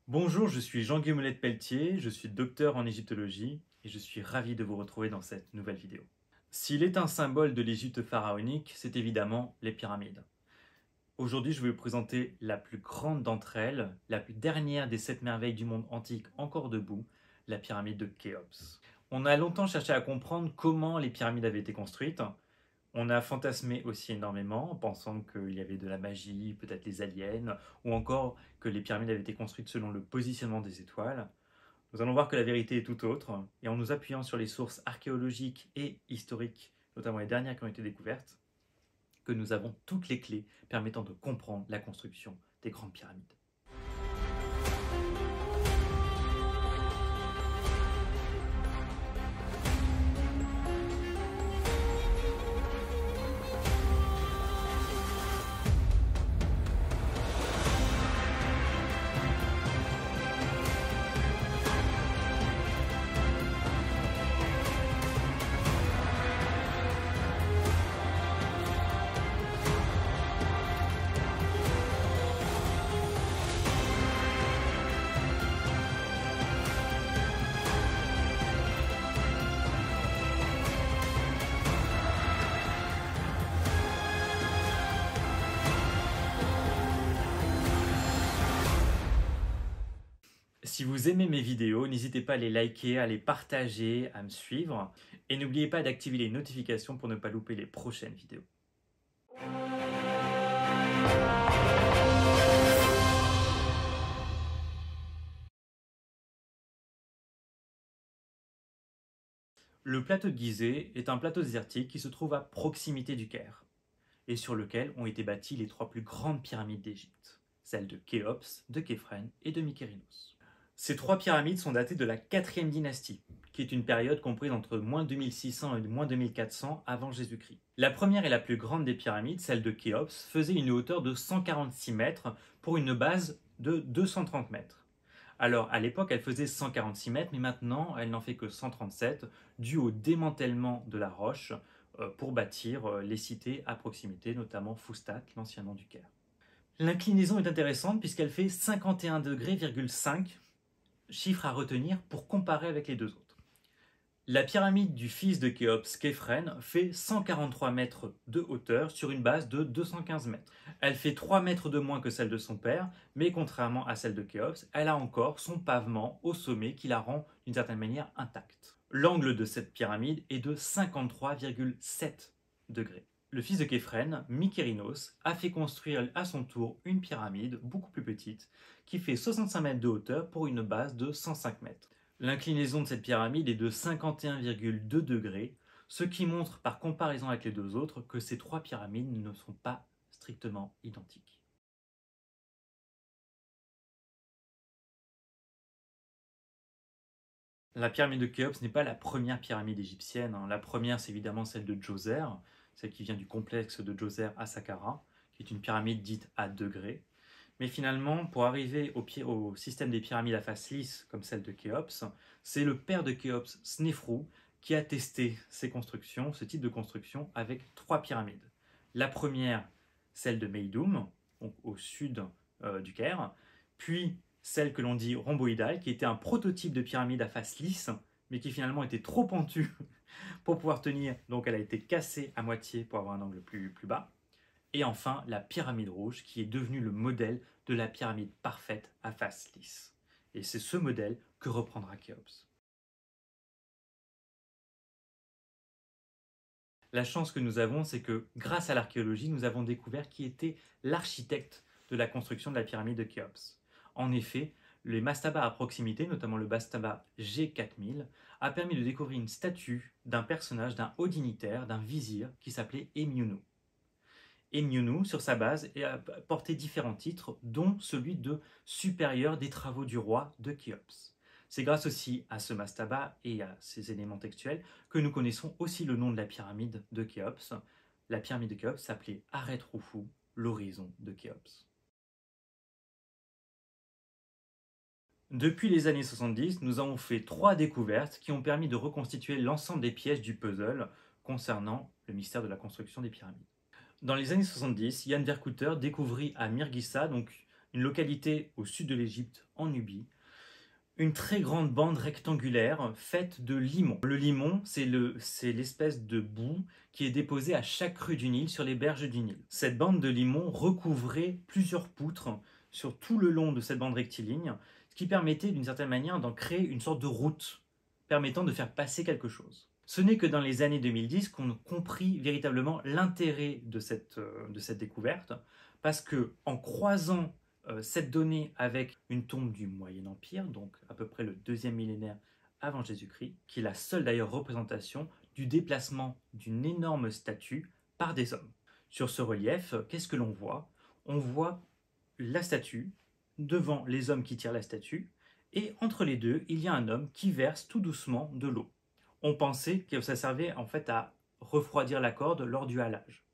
Bonjour, je suis Jean-Guillaume Pelletier, je suis docteur en égyptologie et je suis ravi de vous retrouver dans cette nouvelle vidéo. S'il est un symbole de l'Égypte pharaonique, c'est évidemment les pyramides. Aujourd'hui, je vais vous présenter la plus grande d'entre elles, la plus dernière des 7 merveilles du monde antique encore debout, la pyramide de Khéops. On a longtemps cherché à comprendre comment les pyramides avaient été construites. On a fantasmé aussi énormément, en pensant qu'il y avait de la magie, peut-être les aliens, ou encore que les pyramides avaient été construites selon le positionnement des étoiles. Nous allons voir que la vérité est tout autre, et en nous appuyant sur les sources archéologiques et historiques, notamment les dernières qui ont été découvertes, que nous avons toutes les clés permettant de comprendre la construction des grandes pyramides. Si vous aimez mes vidéos, n'hésitez pas à les liker, à les partager, à me suivre. Et n'oubliez pas d'activer les notifications pour ne pas louper les prochaines vidéos. Le plateau de Gizeh est un plateau désertique qui se trouve à proximité du Caire et sur lequel ont été bâties les 3 plus grandes pyramides d'Égypte, celles de Khéops, de Képhren et de Mykérinos. Ces 3 pyramides sont datées de la 4e dynastie, qui est une période comprise entre moins 2600 et moins 2400 avant Jésus-Christ. La première et la plus grande des pyramides, celle de Khéops, faisait une hauteur de 146 mètres pour une base de 230 mètres. Alors, à l'époque, elle faisait 146 mètres, mais maintenant, elle n'en fait que 137, dû au démantèlement de la roche pour bâtir les cités à proximité, notamment Foustat, l'ancien nom du Caire. L'inclinaison est intéressante puisqu'elle fait 51,5 degrés, chiffre à retenir pour comparer avec les deux autres. La pyramide du fils de Khéops, Képhren, fait 143 mètres de hauteur sur une base de 215 mètres. Elle fait 3 mètres de moins que celle de son père, mais contrairement à celle de Khéops, elle a encore son pavement au sommet qui la rend d'une certaine manière intacte. L'angle de cette pyramide est de 53,7 degrés. Le fils de Képhren, Mykérinos, a fait construire à son tour une pyramide beaucoup plus petite qui fait 65 mètres de hauteur pour une base de 105 mètres. L'inclinaison de cette pyramide est de 51,2 degrés, ce qui montre par comparaison avec les deux autres que ces 3 pyramides ne sont pas strictement identiques. La pyramide de Khéops n'est pas la première pyramide égyptienne. La première, c'est évidemment celle de Djoser, celle qui vient du complexe de Djoser à Saqqara, qui est une pyramide dite à degrés. Mais finalement, pour arriver au système des pyramides à face lisse, comme celle de Khéops, c'est le père de Khéops, Snéfrou, qui a testé ces constructions, ce type de construction, avec 3 pyramides. La première, celle de Meidoum, donc au sud du Caire, puis celle que l'on dit rhomboïdale, qui était un prototype de pyramide à face lisse, mais qui finalement était trop pentue pour pouvoir tenir, donc elle a été cassée à moitié pour avoir un angle plus bas. Et enfin, la pyramide rouge, qui est devenue le modèle de la pyramide parfaite à face lisse. Et c'est ce modèle que reprendra Khéops. La chance que nous avons, c'est que grâce à l'archéologie, nous avons découvert qui était l'architecte de la construction de la pyramide de Khéops. En effet, les mastabas à proximité, notamment le mastaba G4000, a permis de découvrir une statue d'un personnage, d'un haut dignitaire, d'un vizir qui s'appelait Emionou. Emionou, sur sa base, a porté différents titres, dont celui de supérieur des travaux du roi de Khéops. C'est grâce aussi à ce mastaba et à ces éléments textuels que nous connaissons aussi le nom de la pyramide de Khéops. La pyramide de Khéops s'appelait Aret-Roufou, l'horizon de Khéops. Depuis les années 70, nous avons fait 3 découvertes qui ont permis de reconstituer l'ensemble des pièces du puzzle concernant le mystère de la construction des pyramides. Dans les années 70, Jan Vercouter découvrit à Mirgissa, donc une localité au sud de l'Égypte, en Nubie, une très grande bande rectangulaire faite de limon. Le limon, c'est l'espèce de boue qui est déposée à chaque crue du Nil, sur les berges du Nil. Cette bande de limon recouvrait plusieurs poutres sur tout le long de cette bande rectiligne, ce qui permettait d'une certaine manière d'en créer une sorte de route permettant de faire passer quelque chose. Ce n'est que dans les années 2010 qu'on comprit véritablement l'intérêt de cette découverte, parce que en croisant cette donnée avec une tombe du Moyen Empire, donc à peu près le deuxième millénaire avant Jésus-Christ, qui est la seule d'ailleurs représentation du déplacement d'une énorme statue par des hommes. Sur ce relief, qu'est-ce que l'on voit? On voit la statue devant les hommes qui tirent la statue, et entre les deux, il y a un homme qui verse tout doucement de l'eau. On pensait que ça servait en fait à refroidir la corde lors du halage.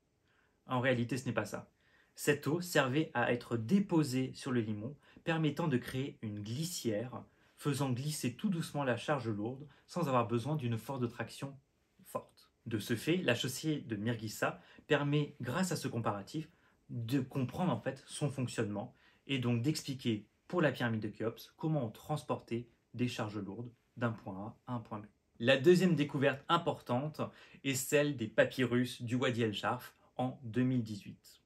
En réalité, ce n'est pas ça. Cette eau servait à être déposée sur le limon, permettant de créer une glissière, faisant glisser tout doucement la charge lourde sans avoir besoin d'une force de traction forte. De ce fait, la chaussée de Mirghissa permet, grâce à ce comparatif, de comprendre en fait son fonctionnement et donc d'expliquer pour la pyramide de Khéops comment on transportait des charges lourdes d'un point A à un point B. La deuxième découverte importante est celle des papyrus du Wadi el-Jarf en 2018.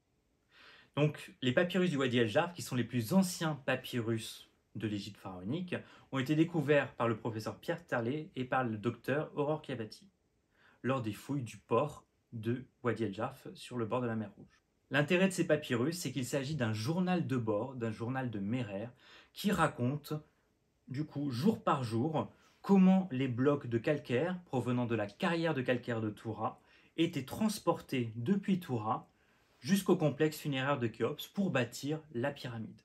Donc, les papyrus du Wadi el-Jarf, qui sont les plus anciens papyrus de l'Égypte pharaonique, ont été découverts par le professeur Pierre Terlet et par le docteur Aurore Kiabati lors des fouilles du port de Wadi el-Jarf sur le bord de la mer Rouge. L'intérêt de ces papyrus, c'est qu'il s'agit d'un journal de bord, d'un journal de Mérer, qui raconte, du coup, jour par jour, comment les blocs de calcaire provenant de la carrière de calcaire de Toura étaient transportés depuis Toura jusqu'au complexe funéraire de Khéops pour bâtir la pyramide.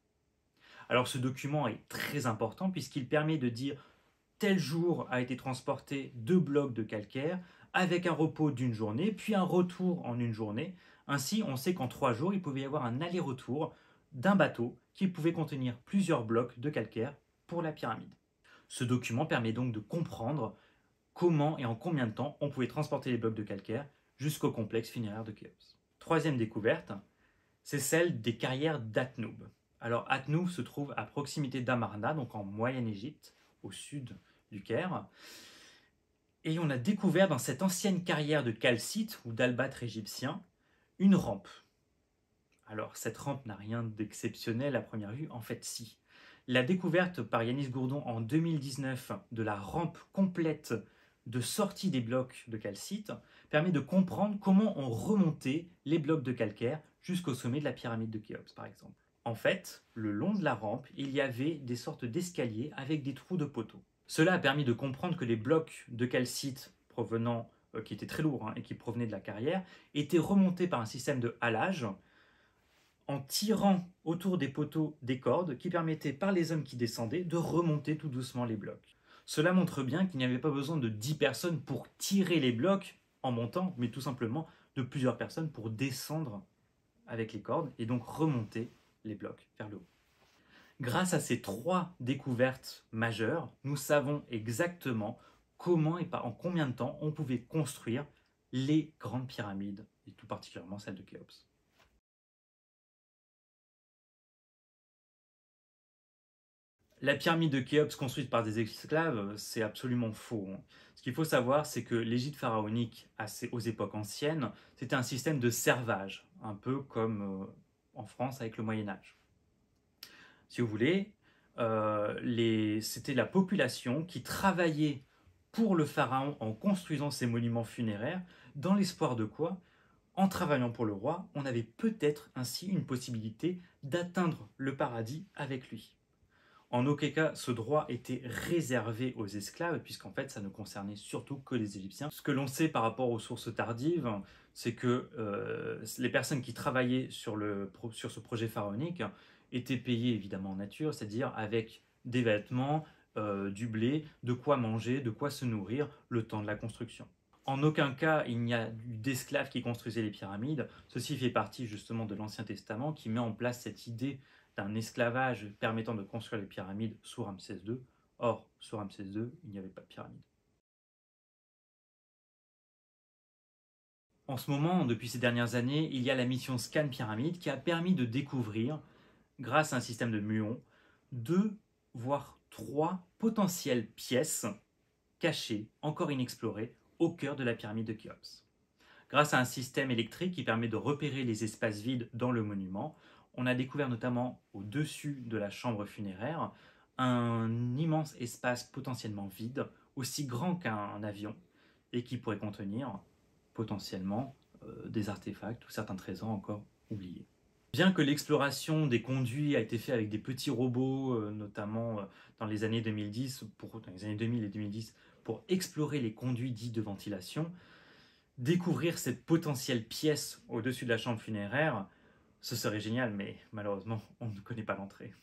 Alors ce document est très important puisqu'il permet de dire tel jour a été transporté 2 blocs de calcaire avec un repos d'une journée, puis un retour en une journée. Ainsi, on sait qu'en 3 jours, il pouvait y avoir un aller-retour d'un bateau qui pouvait contenir plusieurs blocs de calcaire pour la pyramide. Ce document permet donc de comprendre comment et en combien de temps on pouvait transporter les blocs de calcaire jusqu'au complexe funéraire de Khéops. Troisième découverte, c'est celle des carrières d'Atnoub. Alors Atnoub se trouve à proximité d'Amarna, donc en Moyenne-Égypte, au sud du Caire. Et on a découvert dans cette ancienne carrière de calcite ou d'albâtre égyptien une rampe. Alors cette rampe n'a rien d'exceptionnel à première vue, en fait si. La découverte par Yanis Gourdon en 2019 de la rampe complète de sortie des blocs de calcite permet de comprendre comment on remontait les blocs de calcaire jusqu'au sommet de la pyramide de Khéops par exemple. En fait, le long de la rampe, il y avait des sortes d'escaliers avec des trous de poteaux. Cela a permis de comprendre que les blocs de calcite provenant, qui étaient très lourds et qui provenaient de la carrière, étaient remontés par un système de halage en tirant autour des poteaux des cordes qui permettaient par les hommes qui descendaient de remonter tout doucement les blocs. Cela montre bien qu'il n'y avait pas besoin de 10 personnes pour tirer les blocs en montant, mais tout simplement de plusieurs personnes pour descendre avec les cordes et donc remonter les blocs vers le haut. Grâce à ces 3 découvertes majeures, nous savons exactement comment et en combien de temps on pouvait construire les grandes pyramides, et tout particulièrement celle de Khéops. La pyramide de Khéops construite par des esclaves, c'est absolument faux. Ce qu'il faut savoir, c'est que l'Égypte pharaonique, aux époques anciennes, c'était un système de servage, un peu comme en France avec le Moyen-Âge. Si vous voulez, c'était la population qui travaillait pour le pharaon en construisant ces monuments funéraires, dans l'espoir de quoi? En travaillant pour le roi, on avait peut-être ainsi une possibilité d'atteindre le paradis avec lui. En aucun cas, ce droit était réservé aux esclaves, puisqu'en fait, ça ne concernait surtout que les Égyptiens. Ce que l'on sait par rapport aux sources tardives, c'est que les personnes qui travaillaient sur ce projet pharaonique étaient payées évidemment en nature, c'est-à-dire avec des vêtements, du blé, de quoi manger, de quoi se nourrir le temps de la construction. En aucun cas, il n'y a eu d'esclaves qui construisaient les pyramides. Ceci fait partie justement de l'Ancien Testament qui met en place cette idée d'un esclavage permettant de construire les pyramides sous Ramsès II. Or, sous Ramsès II, il n'y avait pas de pyramide. En ce moment, depuis ces dernières années, il y a la mission Scan Pyramide qui a permis de découvrir, grâce à un système de muons, 2 voire 3 potentielles pièces cachées, encore inexplorées, au cœur de la pyramide de Khéops. Grâce à un système électrique qui permet de repérer les espaces vides dans le monument, on a découvert notamment au-dessus de la chambre funéraire un immense espace potentiellement vide, aussi grand qu'un avion, et qui pourrait contenir potentiellement des artefacts ou certains trésors encore oubliés. Bien que l'exploration des conduits a été faite avec des petits robots, notamment dans les années 2010, dans les années 2000 et 2010, pour explorer les conduits dits de ventilation, découvrir cette potentielle pièce au-dessus de la chambre funéraire, ce serait génial, mais malheureusement, on ne connaît pas l'entrée.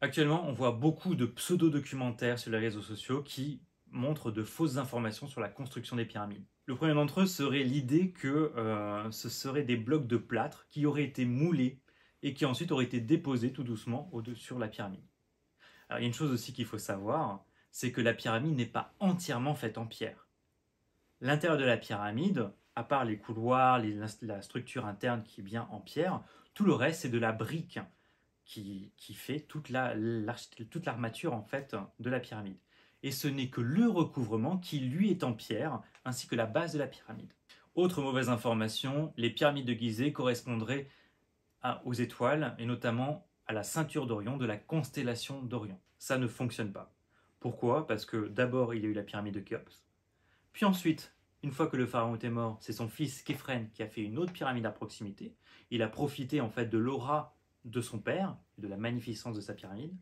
Actuellement, on voit beaucoup de pseudo-documentaires sur les réseaux sociaux qui montrent de fausses informations sur la construction des pyramides. Le premier d'entre eux serait l'idée que ce seraient des blocs de plâtre qui auraient été moulés et qui ensuite auraient été déposés tout doucement sur la pyramide. Alors, il y a une chose aussi qu'il faut savoir, c'est que la pyramide n'est pas entièrement faite en pierre. L'intérieur de la pyramide, à part les couloirs, la structure interne qui est bien en pierre, tout le reste c'est de la brique qui fait toute l'armature en fait de la pyramide. Et ce n'est que le recouvrement qui lui est en pierre, ainsi que la base de la pyramide. Autre mauvaise information, les pyramides de Gizeh correspondraient aux étoiles, et notamment à la ceinture d'Orion de la constellation d'Orion. Ça ne fonctionne pas. Pourquoi? Parce que d'abord il y a eu la pyramide de Khéops, puis ensuite, une fois que le pharaon était mort, c'est son fils Képhren qui a fait une autre pyramide à proximité. Il a profité en fait de l'aura de son père, de la magnificence de sa pyramide.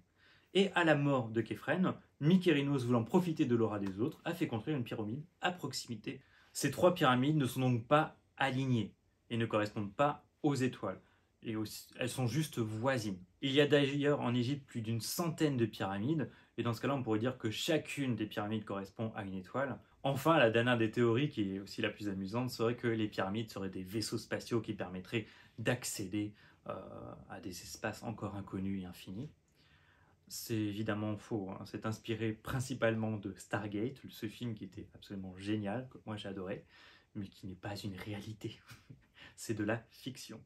Et à la mort de Képhren, Mykérinos, voulant profiter de l'aura des autres, a fait construire une pyramide à proximité. Ces 3 pyramides ne sont donc pas alignées et ne correspondent pas aux étoiles. Elles sont juste voisines. Il y a d'ailleurs en Égypte plus d'une centaine de pyramides, et dans ce cas-là, on pourrait dire que chacune des pyramides correspond à une étoile. Enfin, la dernière des théories, qui est aussi la plus amusante, serait que les pyramides seraient des vaisseaux spatiaux qui permettraient d'accéder à des espaces encore inconnus et infinis. C'est évidemment faux, hein. C'est inspiré principalement de Stargate, ce film qui était absolument génial, que moi j'adorais, mais qui n'est pas une réalité. C'est de la fiction.